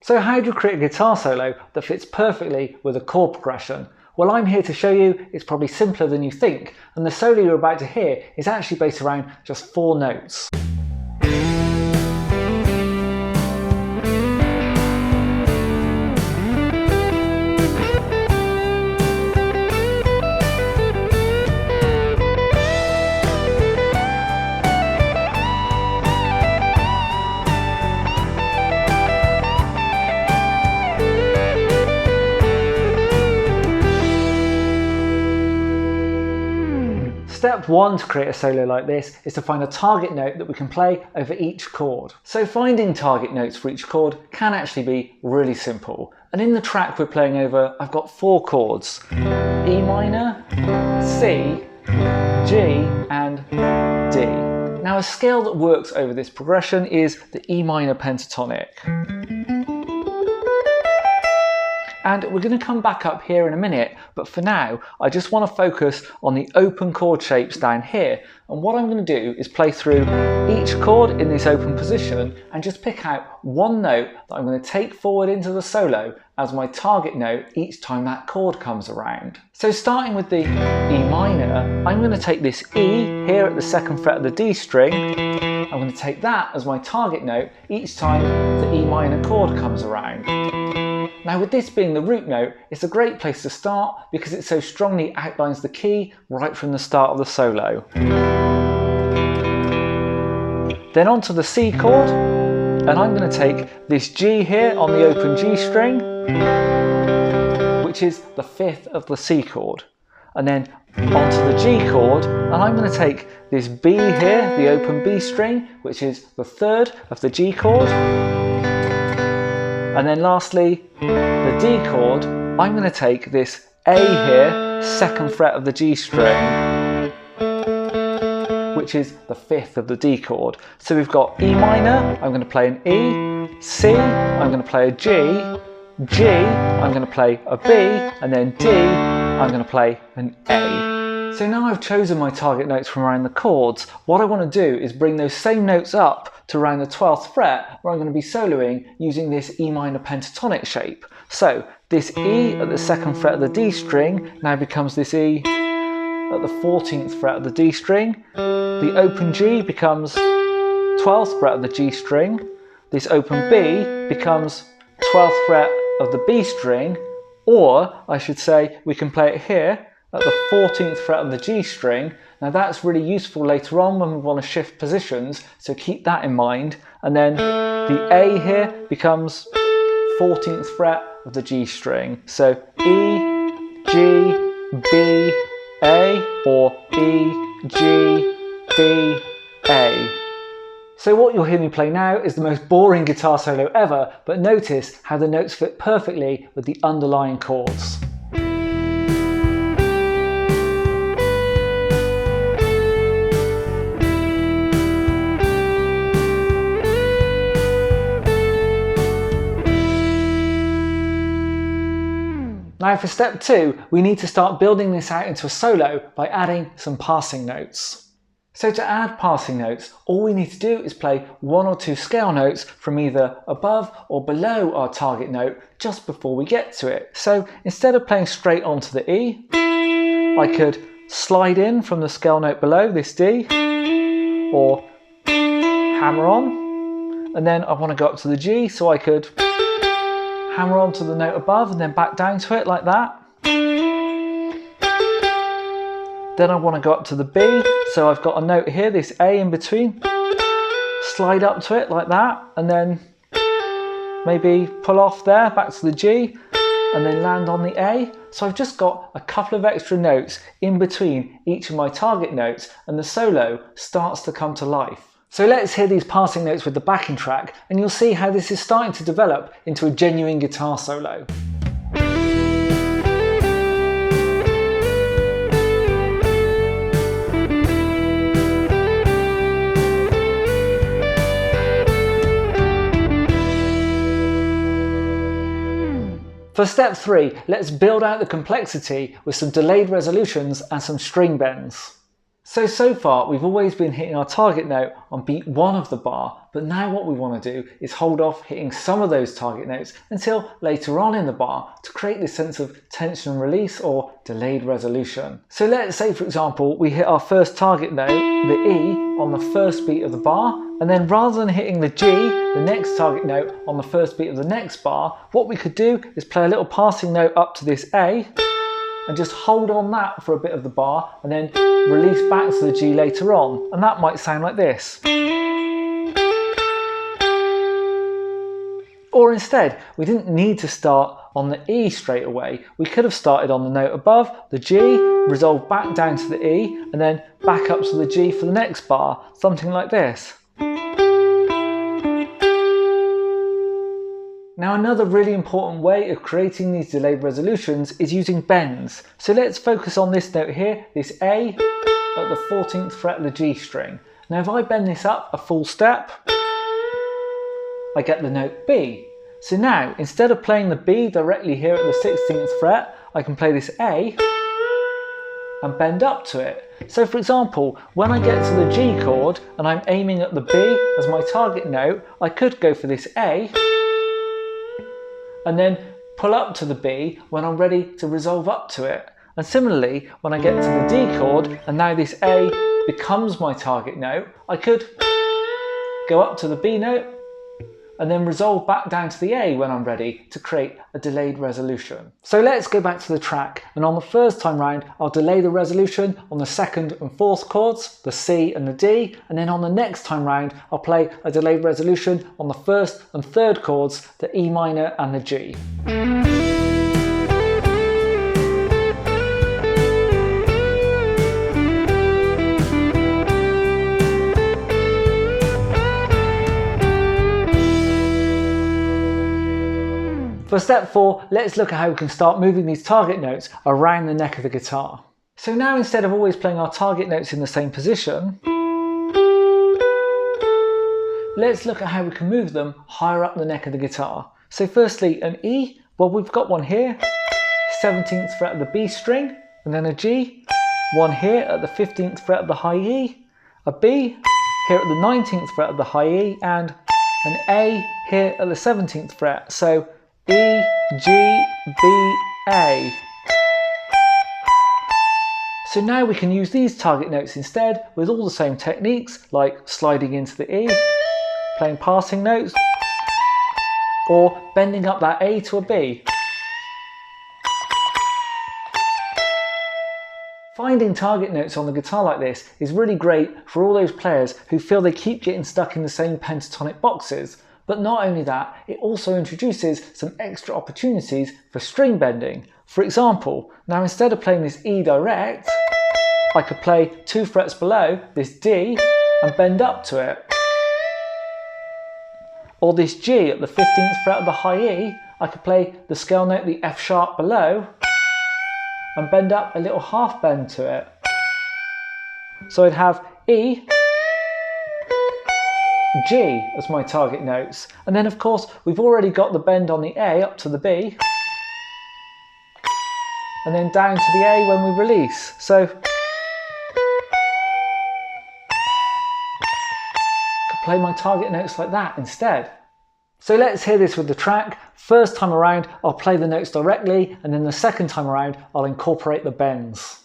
So how do you create a guitar solo that fits perfectly with a chord progression? Well, I'm here to show you it's probably simpler than you think, and the solo you're about to hear is actually based around just 4 notes. Step 1 to create a solo like this is to find a target note that we can play over each chord. So finding target notes for each chord can actually be really simple. And in the track we're playing over, I've got 4 chords: E minor, C, G and D. Now a scale that works over this progression is the E minor pentatonic. And we're going to come back up here in a minute, but for now I just want to focus on the open chord shapes down here, and what I'm going to do is play through each chord in this open position and just pick out one note that I'm going to take forward into the solo as my target note each time that chord comes around. So starting with the E minor, I'm going to take this E here at the 2nd fret of the D string. I'm going to take that as my target note each time the E minor chord comes around. Now with this being the root note, it's a great place to start because it so strongly outlines the key right from the start of the solo. Then onto the C chord, and I'm going to take this G here on the open G string, which is the 5th of the C chord. And then onto the G chord, and I'm going to take this B here, the open B string, which is the 3rd of the G chord. And then lastly, the D chord, I'm going to take this A here, 2nd fret of the G string, which is the 5th of the D chord. So we've got E minor, I'm going to play an E, C, I'm going to play a G, G, I'm going to play a B, and then D, I'm going to play an A. So now I've chosen my target notes from around the chords, what I want to do is bring those same notes up to around the 12th fret, where I'm going to be soloing using this E minor pentatonic shape. So this E at the 2nd fret of the D string now becomes this E at the 14th fret of the D string. The open G becomes 12th fret of the G string. This open B becomes 12th fret of the B string, or I should say we can play it here at the 14th fret of the G string. Now that's really useful later on when we want to shift positions, so keep that in mind. And then the A here becomes 14th fret of the G string. So E, G, B, A, or E, G, B, A. So what you'll hear me play now is the most boring guitar solo ever, but notice how the notes fit perfectly with the underlying chords. Now for step 2, we need to start building this out into a solo by adding some passing notes. So to add passing notes, all we need to do is play 1 or 2 scale notes from either above or below our target note just before we get to it. So instead of playing straight onto the E, I could slide in from the scale note below, this D, or hammer on, and then I want to go up to the G, so I could hammer on to the note above and then back down to it like that. Then I want to go up to the B, so I've got a note here, this A in between, slide up to it like that, and then maybe pull off there, back to the G, and then land on the A. So I've just got a couple of extra notes in between each of my target notes, and the solo starts to come to life. So let's hear these passing notes with the backing track, and you'll see how this is starting to develop into a genuine guitar solo. For step 3, let's build out the complexity with some delayed resolutions and some string bends. So far we've always been hitting our target note on beat 1 of the bar, but now what we want to do is hold off hitting some of those target notes until later on in the bar to create this sense of tension and release or delayed resolution. So let's say, for example, we hit our first target note, the E, on the first beat of the bar, and then rather than hitting the G, the next target note, on the first beat of the next bar, what we could do is play a little passing note up to this A and just hold on that for a bit of the bar and then release back to the G later on, and that might sound like this. Or instead, we didn't need to start on the E straight away. We could have started on the note above, the G, resolved back down to the E, and then back up to the G for the next bar, something like this. Now another really important way of creating these delayed resolutions is using bends. So let's focus on this note here, this A at the 14th fret of the G string. Now if I bend this up a full step, I get the note B. So now instead of playing the B directly here at the 16th fret, I can play this A and bend up to it. So for example, when I get to the G chord and I'm aiming at the B as my target note, I could go for this A and then pull up to the B when I'm ready to resolve up to it. And similarly, when I get to the D chord and now this A becomes my target note, I could go up to the B note and then resolve back down to the A when I'm ready to create a delayed resolution. So let's go back to the track, and on the first time round I'll delay the resolution on the 2nd and 4th chords, the C and the D, and then on the next time round I'll play a delayed resolution on the 1st and 3rd chords, the E minor and the G. For step 4, let's look at how we can start moving these target notes around the neck of the guitar. So now instead of always playing our target notes in the same position, let's look at how we can move them higher up the neck of the guitar. So firstly, an E, well we've got one here, 17th fret of the B string, and then a G, one here at the 15th fret of the high E, a B here at the 19th fret of the high E, and an A here at the 17th fret. So E, G, B, A. So now we can use these target notes instead with all the same techniques like sliding into the E, playing passing notes, or bending up that A to a B. Finding target notes on the guitar like this is really great for all those players who feel they keep getting stuck in the same pentatonic boxes. But not only that, it also introduces some extra opportunities for string bending. For example, now instead of playing this E direct, I could play 2 frets below, this D, and bend up to it. Or this G at the 15th fret of the high E, I could play the scale note, the F sharp below, and bend up a little half bend to it. So I'd have E, G as my target notes, and then of course we've already got the bend on the A up to the B, and then down to the A when we release. So I could play my target notes like that instead. So let's hear this with the track. First time around I'll play the notes directly, and then the second time around I'll incorporate the bends.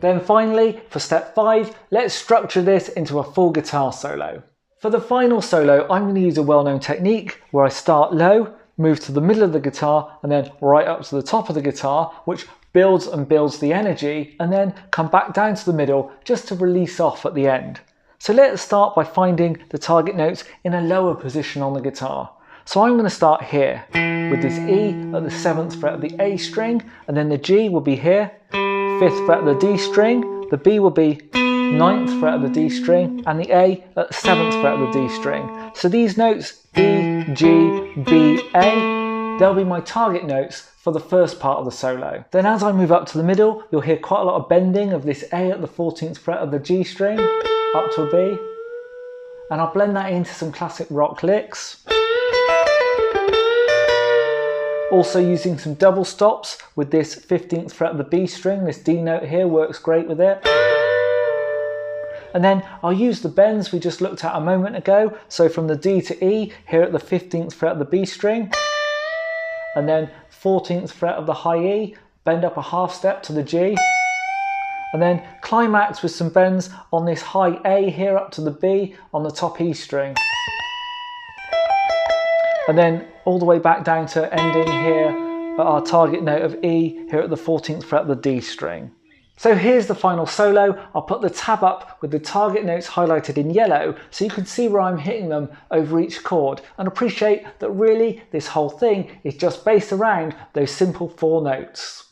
Then finally, for step 5, let's structure this into a full guitar solo. For the final solo, I'm going to use a well-known technique where I start low, move to the middle of the guitar, and then right up to the top of the guitar, which builds and builds the energy, and then come back down to the middle just to release off at the end. So let's start by finding the target notes in a lower position on the guitar. So I'm going to start here with this E at the 7th fret of the A string, and then the G will be here, 5th fret of the D string, the B will be 9th fret of the D string, and the A at 7th fret of the D string. So these notes, E, G, B, A, They'll be my target notes for the first part of the solo. Then as I move up to the middle, you'll hear quite a lot of bending of this A at the 14th fret of the G string, up to a B. And I'll blend that into some classic rock licks. Also using some double stops with this 15th fret of the B string, this D note here works great with it. And then I'll use the bends we just looked at a moment ago, so from the D to E, here at the 15th fret of the B string, and then 14th fret of the high E, bend up a half step to the G, and then climax with some bends on this high A here up to the B on the top E string. And then all the way back down to ending here at our target note of E here at the 14th fret of the D string. So here's the final solo. I'll put the tab up with the target notes highlighted in yellow so you can see where I'm hitting them over each chord and appreciate that really this whole thing is just based around those simple 4 notes.